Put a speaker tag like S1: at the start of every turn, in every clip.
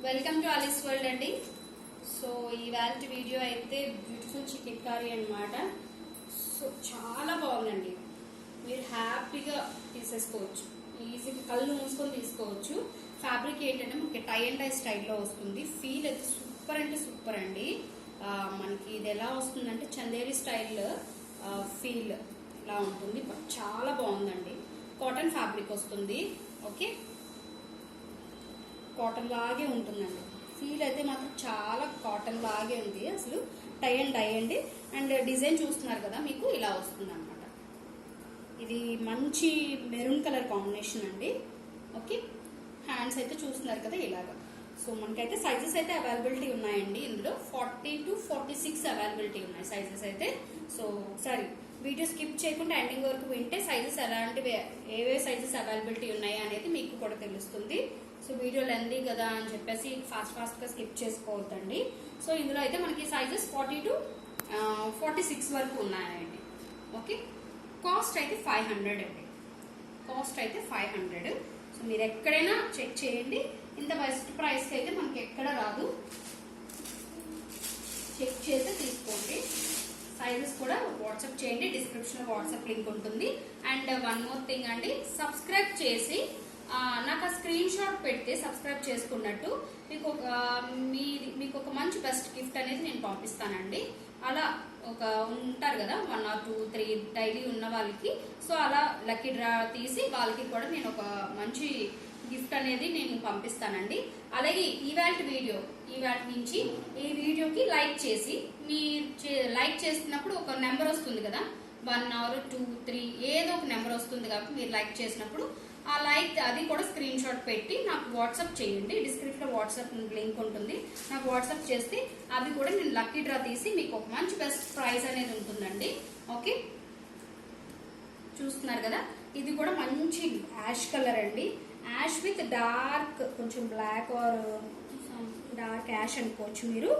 S1: Welcome to Alice world అండి. So ఇవాళ video అయితే బ్యూటిఫుల్ చికెన్ కర్రీ అన్నమాట. సో చాలా బాగుందండి. మీరు హ్యాపీగా తీసేసుకోవచ్చు, ఈజీగా కళ్ళు మూసుకొని తీసుకోవచ్చు. ఫ్యాబ్రిక్ ఏంటంటే మనకి టై అండ్ డై స్టైల్లో వస్తుంది. ఫీల్ అయితే సూపర్ అంటే సూపర్ అండి. మనకి ఇది ఎలా వస్తుందంటే చందేరి స్టైల్ ఫీల్ ఇలా ఉంటుంది. చాలా బాగుందండి. కాటన్ ఫ్యాబ్రిక్ వస్తుంది. ఓకే, కాటన్ లాగే ఉంటుందండి. ఫీల్ అయితే మాత్రం చాలా కాటన్ లాగే ఉంది. అసలు టై అండ్ డై అండి. అండ్ డిజైన్ చూస్తున్నారు కదా, మీకు ఇలా వస్తుంది అనమాట. ఇది మంచి మెరూన్ కలర్ కాంబినేషన్ అండి. ఓకే, హ్యాండ్స్ అయితే చూస్తున్నారు కదా ఇలాగా. సో మనకైతే సైజెస్ అయితే అవైలబిలిటీ ఉన్నాయండి. ఇందులో 40 to 46 అవైలబిలిటీ ఉన్నాయి సైజెస్ అయితే. సో ఒకసారి వీడియో స్కిప్ చేయకుండా ఎండింగ్ వరకు వింటే సైజెస్ ఎలాంటివి, ఏవే సైజెస్ అవైలబిలిటీ ఉన్నాయి అనేది మీకు కూడా తెలుస్తుంది. సో వీడియో లెందీ కదా అని చెప్పేసి ఫాస్ట్ గా స్కిప్ చేసుకోవద్దండి. సో ఇందులో అయితే మనకి సైజెస్ 40 to 46 వరకు ఉన్నాయండి. ఓకే, కాస్ట్ అయితే 500 అండి. కాస్ట్ అయితే 500. సో మీరు ఎక్కడైనా చెక్ చేయండి. ఇంత బెస్ట్ ప్రైస్ కి అయితే మనకి ఎక్కడ రాదు. చెక్ చేసి తీసుకోండి. సైజెస్ కూడా వాట్సాప్ చేయండి. డిస్క్రిప్షన్ లో వాట్సాప్ లింక్ ఉంటుంది. అండ్ వన్ మోర్ థింగ్ అండి, సబ్స్క్రైబ్ చేసి నాకు ఆ స్క్రీన్ షాట్ పెడితే సబ్స్క్రైబ్ చేసుకున్నట్టు మీకు ఒక మంచి బెస్ట్ గిఫ్ట్ అనేది నేను పంపిస్తానండి. అలా ఒక ఉంటారు కదా 1 or 2, 3 డైలీ ఉన్న వాళ్ళకి, సో అలా లక్కీ డ్రా తీసి వాళ్ళకి కూడా నేను ఒక మంచి గిఫ్ట్ అనేది నేను పంపిస్తానండి. అలాగే ఇవాళ నుంచి ఈ వీడియోకి లైక్ చేసి, లైక్ చేసినప్పుడు ఒక నెంబర్ వస్తుంది కదా, 1 or 2, 3 ఏదో ఒక నెంబర్ వస్తుంది కాబట్టి మీరు లైక్ చేసినప్పుడు ఆ లైక్ అది కూడా స్క్రీన్ షాట్ పెట్టి నాకు వాట్సాప్ చేయండి. డిస్క్రిప్షన్ లో వాట్సాప్ లింక్ ఉంటుంది. నాకు వాట్సాప్ చేస్తే అది కూడా నేను లక్కీ డ్రా తీసి మీకు ఒక మంచి బెస్ట్ ప్రైజ్ అనేది ఉంటుందండి. ఓకే, చూస్తున్నారు కదా, ఇది కూడా మంచి యాష్ కలర్ అండి. యాష్ విత్ డార్క్ కొంచెం బ్లాక్ ఆర్ డార్క్ యాష్ అనుకోవచ్చు మీరు.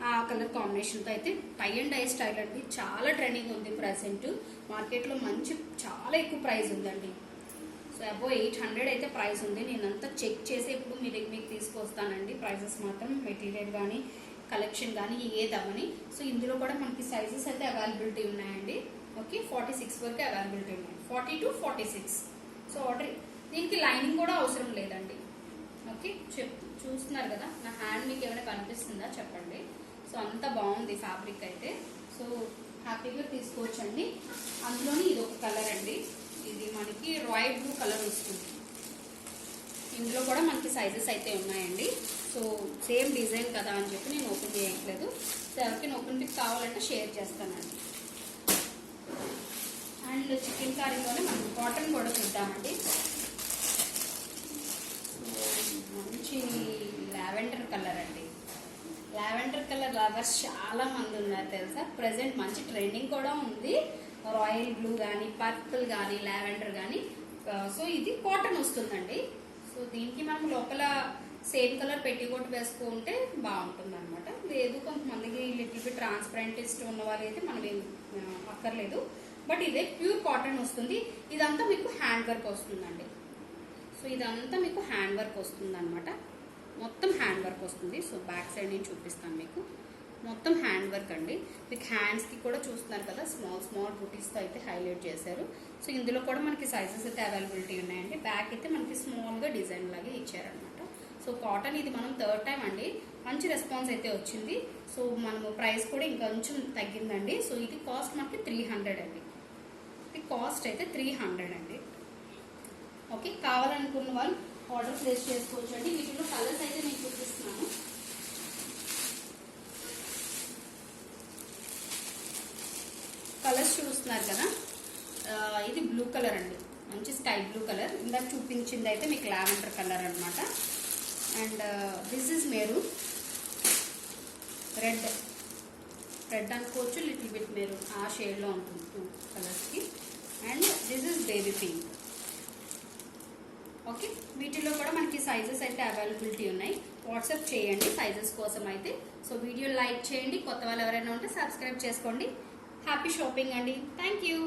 S1: ఆ కలర్ కాంబినేషన్ తో అయితే టై అండ్ డై స్టైల్ అండి. చాలా ట్రెండింగ్ ఉంది ప్రెసెంట్ మార్కెట్ లో. మంచి చాలా ఎక్కువ ప్రైస్ ఉందండి. సో అబో 800 అయితే ప్రైస్ ఉంది. నేనంతా చెక్ చేసి ఇప్పుడు మీకు తీసుకొస్తానండి. ప్రైజెస్ మాత్రం మెటీరియల్ కానీ కలెక్షన్ కానీ ఏదవని. సో ఇందులో కూడా మనకి సైజెస్ అయితే అవైలబిలిటీ ఉన్నాయండి. ఓకే, 46 వరకు అవైలబిలిటీ ఉన్నాయి. 40 to 46. సో ఆర్డర్, దీనికి లైనింగ్ కూడా అవసరం లేదండి. ఓకే, చూస్తున్నారు కదా, నా హ్యాండ్ మీకు ఏమైనా కనిపిస్తుందా చెప్పండి. సో అంత బాగుంది ఫ్యాబ్రిక్ అయితే. సో హ్యాపీగా తీసుకోవచ్చండి. అందులోని ఇది ఒక కలర్ అండి. ఇది మనకి రాయల్ బ్లూ కలర్ వస్తుంది. ఇందులో కూడా మనకి సైజెస్ అయితే ఉన్నాయండి. సో సేమ్ డిజైన్ కదా అని చెప్పి నేను ఓపెన్ చేయట్లేదు. సో ఎవరికైనా ఓపెన్ పిక్ కావాలంటే షేర్ చేస్తానండి. అండ్ చికెన్ కర్రీలోనే మనం కాటన్ కూడా చూద్దామండి. మంచి లావెండర్ కలర్ అండి. లావెండర్ కలర్ లవర్స్ చాలా మంది ఉన్నారు తెలుసా. ప్రెసెంట్ మంచి ట్రెండింగ్ కూడా ఉంది. రాయల్ బ్లూ కానీ, పర్పుల్ కానీ, లావెండర్ కానీ. సో ఇది కాటన్ వస్తుందండి. సో దీనికి మనం లోపల సేమ్ కలర్ పెట్టికోట్ వేసుకుంటే బాగుంటుంది అనమాట. లేదు కొంతమందికి లిటిల్ బిట్ ట్రాన్స్పరెంట్ ఇష్టం ఉన్న వాళ్ళు అయితే మనం ఏం అక్కర్లేదు. బట్ ఇదే ప్యూర్ కాటన్ వస్తుంది. ఇదంతా మీకు హ్యాండ్ వర్క్ వస్తుందండి. సో ఇదంతా మీకు హ్యాండ్ వర్క్ వస్తుంది అనమాట. మొత్తం హ్యాండ్ వర్క్ వస్తుంది. సో బ్యాక్ సైడ్ నేను చూపిస్తాను మీకు. మొత్తం హ్యాండ్ వర్క్ అండి. మీకు హ్యాండ్స్కి కూడా చూస్తున్నారు కదా, స్మాల్ బూటీస్తో అయితే హైలైట్ చేశారు. సో ఇందులో కూడా మనకి సైజెస్ అయితే అవైలబిలిటీ ఉన్నాయండి. బ్యాక్ అయితే మనకి స్మాల్గా డిజైన్ లాగే ఇచ్చారనమాట. సో కాటన్ ఇది మనం 3rd టైం అండి. మంచి రెస్పాన్స్ అయితే వచ్చింది. సో మనము ప్రైస్ కూడా ఇంకొంచెం తగ్గిందండి. సో ఇది కాస్ట్ మనకి 300 అండి. ఇది కాస్ట్ అయితే 300 అండి. ఓకే, కావాలనుకున్న వాళ్ళు ఆర్డర్ ప్లేస్ చేసుకోవచ్చు అండి. వీటిలో కలర్స్ అయితే నేను చూపిస్తున్నాను. కలర్స్ చూస్తున్నారు కదా, ఇది బ్లూ కలర్ అండి. మంచి స్కై బ్లూ కలర్. ఇందాక చూపించింది అయితే మీకు లావెండర్ కలర్ అనమాట. And this is maroon, red అనుకోవచ్చు, లిటిల్ బిట్ మెరూన్ ఆ షేడ్లో ఉంటుంది 2 కలర్స్కి. And this is baby pink. Okay, వీటిలో కూడా మనకి సైజెస్ అయితే అవైలబిలిటీ ఉన్నాయి. వాట్సాప్ చేయండి సైజెస్ కోసం అయితే. సో వీడియో లైక్ చేయండి. కొత్త వాళ్ళు ఎవరైనా ఉంటే సబ్స్క్రైబ్ చేసుకోండి. హ్యాపీ షాపింగ్ అండి. Thank you.